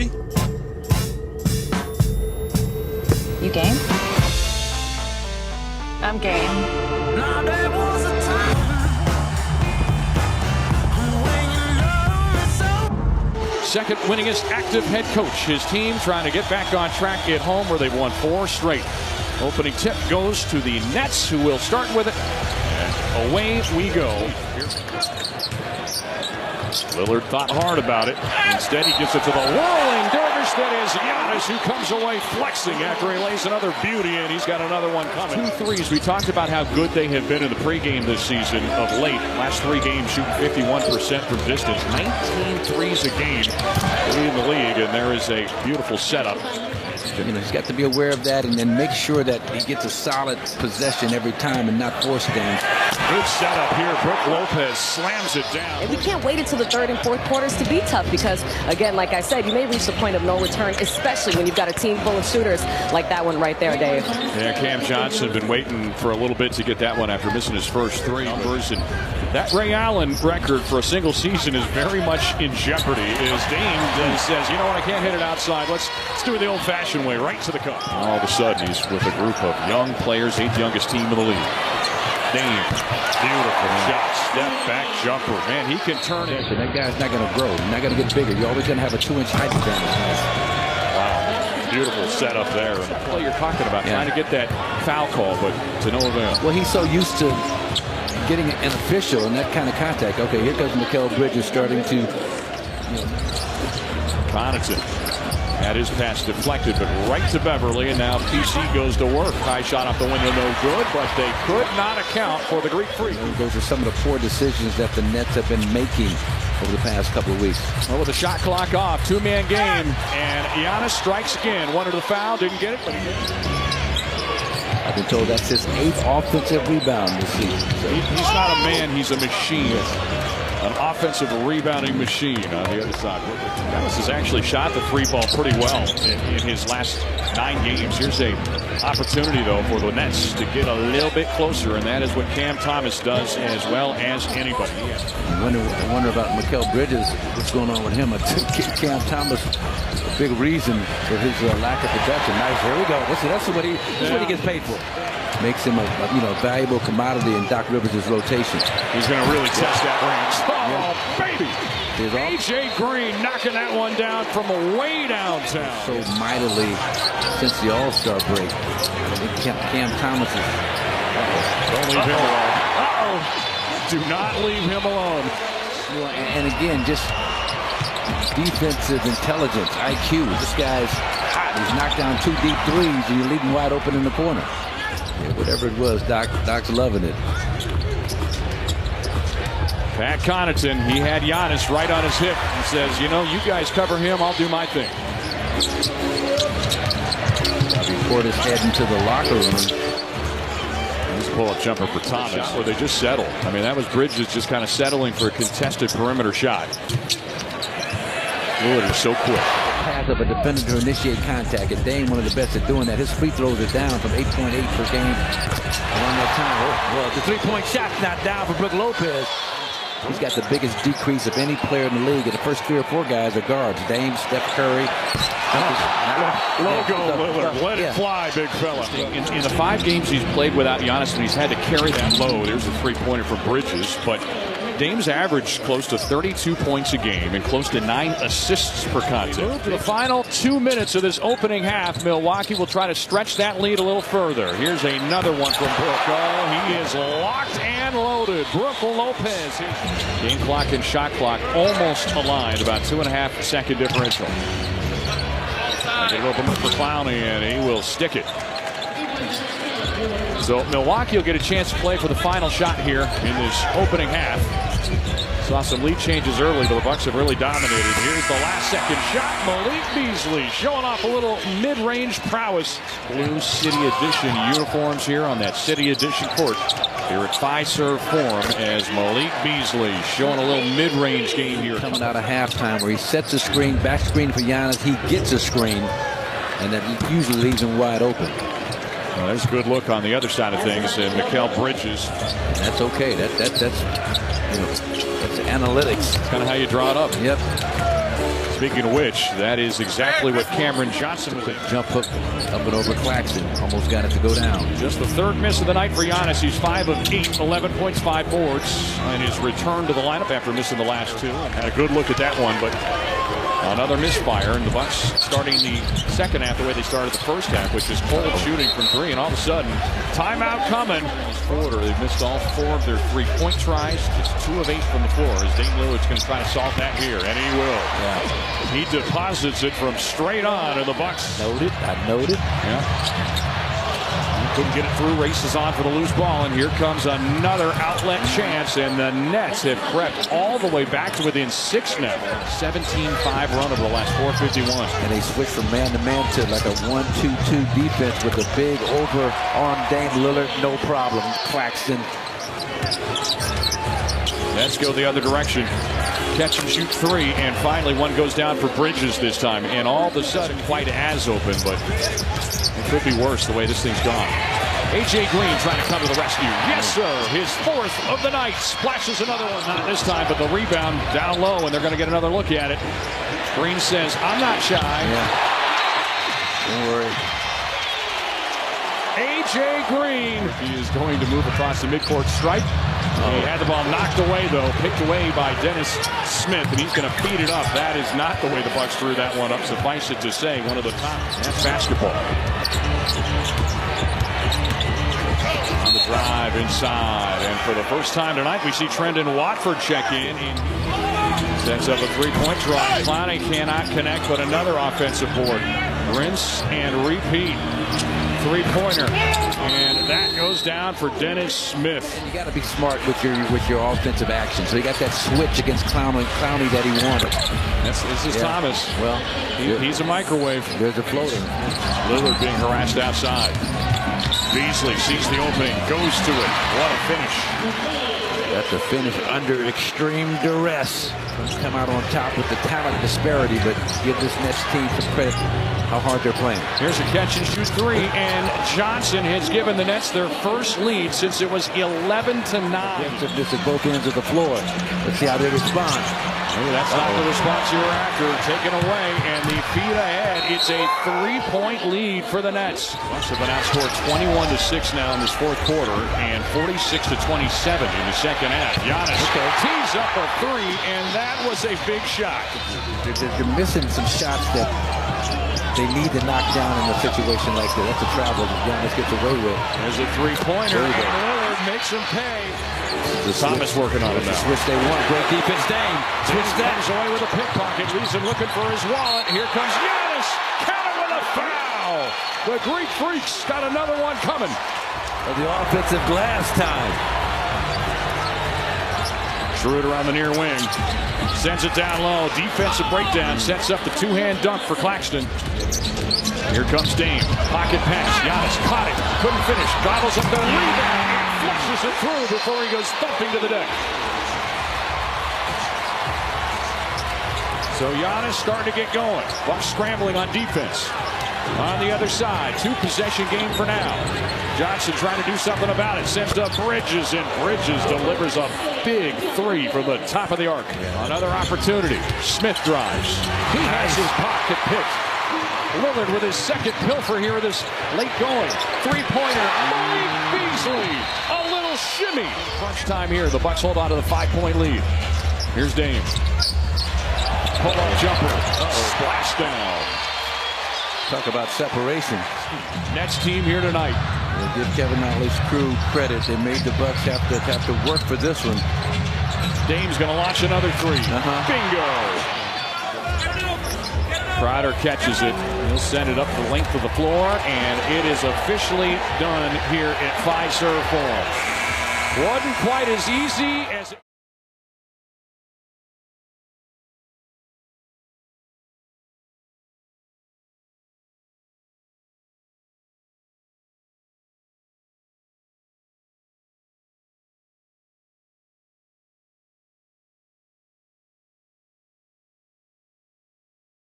ready? You game? I'm game. Now there was a time when you loved me so. Second winningest active head coach. His team trying to get back on track at home where they've won 4 straight. Opening tip goes to the Nets, who will start with it. And away we go. Lillard thought hard about it. Instead, he gives it to the whirling dervish that is Giannis, who comes away flexing after he lays another beauty in. He's got another one coming. 2 threes. We talked about how good they have been in the pregame this season of late. Last 3 games shooting 51% from distance. 19 threes a game in the league, and there is a beautiful setup. You know, he's got to be aware of that and then make sure that he gets a solid possession every time and not force things. Good setup here. Brook Lopez slams it down. And we can't wait until the 3rd and 4th quarters to be tough because, again, like I said, you may reach the point of no return, especially when you've got a team full of shooters like that one right there, Dave. Yeah, Cam Johnson been waiting for a little bit to get that one after missing his first 3 numbers. And that Ray Allen record for a single season is very much in jeopardy. As Dame says, you know what, I can't hit it outside. Let's do it the old-fashioned way, right to the cup. All of a sudden, he's with a group of young players, 8th youngest team in the league. Dame, beautiful shot, step back jumper. Man, he can turn it. That guy's not going to grow. He's not going to get bigger. You're always going to have a 2-inch height advantage. Wow, beautiful setup there. And the play you're talking about, trying to get that foul call, but to no avail. Well, he's so used to getting an official and that kind of contact. Okay, here comes Mikal Bridges starting to. Connaughton had his pass deflected, but right to Beverly, and now PC goes to work. High shot off the window, no good, but they could not account for the Greek Freak. Those are some of the poor decisions that the Nets have been making over the past couple of weeks. Well, with the shot clock off, 2-man game, and Giannis strikes again. Wanted the foul, didn't get it, but he did. I've been told that's his 8th offensive rebound this season. So. He's not a man, he's a machine. Yes. An offensive rebounding machine on the other side. Giannis has actually shot the 3 ball pretty well in his last 9 games. Here's a opportunity, though, for the Nets to get a little bit closer, and that is what Cam Thomas does as well as anybody. I wonder about Mikal Bridges. What's going on with him? I think Cam Thomas, a big reason for his lack of production. Nice. Here we go. That's what he gets paid for. Makes him a valuable commodity in Doc Rivers' rotation. He's going to really test that range. Oh, baby! A.J. Green knocking that one down from way downtown. So mightily since the All-Star break. I think Cam Thomas is... Don't leave him alone. Do not leave him alone. And again, just defensive intelligence, IQ. This guy's hot. He's knocked down 2 deep threes, and you're leaving wide open in the corner. Yeah, whatever it was, Doc's loving it. Pat Connaughton, he had Giannis right on his hip. He says, you know, you guys cover him, I'll do my thing. Before this head into the locker room. Here's a pull-up jumper for Thomas, where they just settled. I mean, that was Bridges just kind of settling for a contested perimeter shot. Lillard is so quick. Path of a defender to initiate contact, and Dame one of the best at doing that. His free throws are down from 8.8 per game around that time. Well, the 3-point shot's not down for Brook Lopez. He's got the biggest decrease of any player in the league, and the first 3 or 4 guys are guards. Dame, Steph Curry. Logo Lillard, let it fly, big fella. In the 5 games he's played without Giannis, and he's had to carry that load. There's a 3-pointer for Bridges, but Dame's averaged close to 32 points a game and close to 9 assists per contest. Move to the final 2 minutes of this opening half. Milwaukee will try to stretch that lead a little further. Here's another one from Brook. Oh, he is locked and loaded. Brook Lopez. Game clock and shot clock almost aligned, about 2.5 second differential. They open up for Clowney, and he will stick it. So Milwaukee will get a chance to play for the final shot here in this opening half. Saw some lead changes early, but the Bucks have really dominated. Here's the last second shot. Malik Beasley showing off a little mid-range prowess. Blue City Edition uniforms here on that City Edition court here at Fiserv Forum, as Malik Beasley showing a little mid-range game here. Coming out of halftime where he sets a screen, back screen for Giannis. He gets a screen, and that usually leaves him wide open. Well, there's a good look on the other side of things, and Mikal Bridges. That's okay. That's analytics. That's kind of how you draw it up. Yep. Speaking of which, that is exactly what Cameron Johnson would jump hook up and over Claxton. Almost got it to go down. Just the third miss of the night for Giannis. He's 5 of 8, 11 points, 5 boards, and his return to the lineup after missing the last 2. And had a good look at that one, but another misfire. And the Bucks starting the second half the way they started the first half, which is cold shooting from 3. And all of a sudden, timeout coming. They've missed all 4 of their 3-point tries. It's 2 of 8 from the floor. As Dame Lillard's going to try to solve that here, and he will. Yeah. He deposits it from straight on, and the Bucks. Noted. I noted. Yeah. Couldn't get it through, races on for the loose ball, and here comes another outlet chance, and the Nets have crept all the way back to within 6 now. 17-5 run over the last 4:51. And they switched from man-to-man to like a 1-2-2 defense with a big over-arm Dame Lillard, no problem. Claxton. Let's go the other direction. Catch and shoot 3, and finally one goes down for Bridges this time, and all of a sudden quite as open, but it could be worse the way this thing's gone. A.J. Green trying to come to the rescue. Yes, sir. His 4th of the night. Splashes another one. Not this time, but the rebound down low, and they're going to get another look at it. Green says, I'm not shy. Yeah. Don't worry. A.J. Green. He is going to move across the midcourt stripe. He had the ball knocked away, though, picked away by Dennis Smith, and he's going to feed it up. That is not the way the Bucks threw that one up. Suffice it to say, one of the top basketball. On the drive inside, and for the first time tonight, we see Trendon Watford check in. Sets up a 3-point try. Clowney cannot connect, but another offensive board. Rinse and repeat. 3-pointer, and that goes down for Dennis Smith. And you got to be smart with your offensive action. So he got that switch against Clowney that he wanted. This is Thomas. Well, he's a microwave. There's a floater. Lillard being harassed outside. Beasley sees the opening, goes to it. What a finish. That's a finish under extreme duress. Come out on top with the talent disparity, but give this Nets team some credit how hard they're playing. Here's a catch and shoot 3, and Johnson has given the Nets their first lead since it was 11-9. This at both ends of the floor. Let's see how they respond. Maybe that's not the response you were after. Taken away, and the feed ahead. It's a 3-point lead for the Nets. Bucks have been outscored 21-6 now in this 4th quarter, and 46-27 in the second half. Giannis tees up a 3, and that was a big shot. They're missing some shots that they need to knock down in a situation like that. That's a travel that Giannis gets away with. There's a 3-pointer, and Lillard makes him pay. Thomas working on it now. Switch they want. Great defense, Dame. Switch that. Comes away with a pickpocket. Leaves him looking for his wallet. Here comes Giannis. Counter with a foul. The Greek Freaks got another one coming. The offensive glass time. Schroeder on the near wing. Sends it down low. Defensive breakdown. Sets up the 2-hand dunk for Claxton. Here comes Dame. Pocket pass. Giannis caught it. Couldn't finish. Gobbles up the rebound. Flushes it through before he goes thumping to the deck. So Giannis starting to get going. Bucks scrambling on defense. On the other side, 2-possession game for now. Johnson trying to do something about it. Sends to Bridges, and Bridges delivers a big 3 from the top of the arc. Another opportunity. Smith drives. He has his pocket picked. Lillard with his second pilfer here with this late going. 3-pointer. Mike Beasley. A little shimmy. Crunch time here. The Bucks hold on to the 5-point lead. Here's Dame. Pull-up jumper. Splash down. Talk about separation. Nets team here tonight. We'll give Kevin Knowles' crew credit. They made the Bucks have to work for this one. Dame's going to launch another 3. Bingo. Crowder catches it. He'll send it up the length of the floor, and it is officially done here at Fiserv Forum. Wasn't quite as easy as